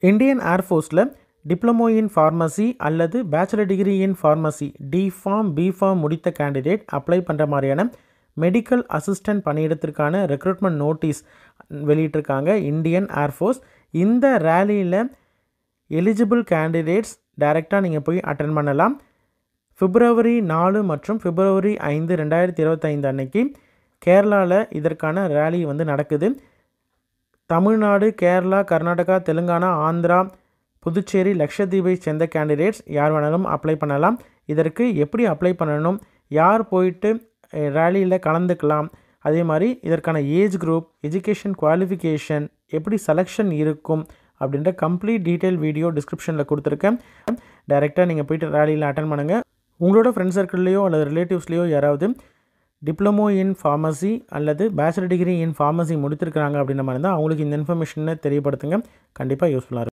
Indian ஏர்ஃபோர்ஸில் diploma in pharmacy அல்லது bachelor degree in pharmacy D Pharm B Pharm முடித்த candidate apply பண்ணுற மாதிரியான மெடிக்கல் அசிஸ்டன்ட் பணியிடத்திற்கான ரெக்ரூட்மெண்ட் நோட்டீஸ் வெளியிட்டிருக்காங்க இந்தியன் ஏர்ஃபோர்ஸ். இந்த ரேலியில் எலிஜிபிள் கேண்டிடேட்ஸ் டைரெக்டாக நீங்கள் போய் அட்டென்ட் பண்ணலாம். February 4 மற்றும் February 5, 2025 அன்னைக்கு கேரளாவில் இதற்கான ரேலி வந்து நடக்குது. தமிழ்நாடு, கேரளா, கர்நாடகா, தெலுங்கானா, ஆந்திரா, புதுச்சேரி, லக்ஷதீபை சேர்ந்த கேண்டிடேட்ஸ் யார் வேணாலும் அப்ளை பண்ணலாம். இதற்கு எப்படி அப்ளை பண்ணணும், யார் போயிட்டு ரேலியில் கலந்துக்கலாம், அதே மாதிரி இதற்கான ஏஜ் குரூப், எஜுகேஷன் குவாலிஃபிகேஷன், எப்படி செலெக்ஷன் இருக்கும் அப்படின்ற கம்ப்ளீட் டீட்டெயில் வீடியோ டிஸ்கிரிப்ஷனில் கொடுத்துருக்கேன். டைரெக்டாக நீங்கள் போய்ட்டு ரேலியில் அட்டன் பண்ணுங்கள். உங்களோட ஃப்ரெண்ட்ஸ் சர்க்கிள்லையோ அல்லது ரிலேட்டிவ்ஸ்லையோ யாராவது டிப்ளமோ இன் ஃபார்மசி அல்லது பேச்சுலர் டிகிரி இன் ஃபார்மசி முடித்திருக்கிறாங்க அப்படின்ற மாதிரி இருந்தால் அவங்களுக்கு இந்த இன்ஃபர்மேஷனை தெரியப்படுத்துங்க. கண்டிப்பாக யூஸ்ஃபுல்லாக இருக்கும்.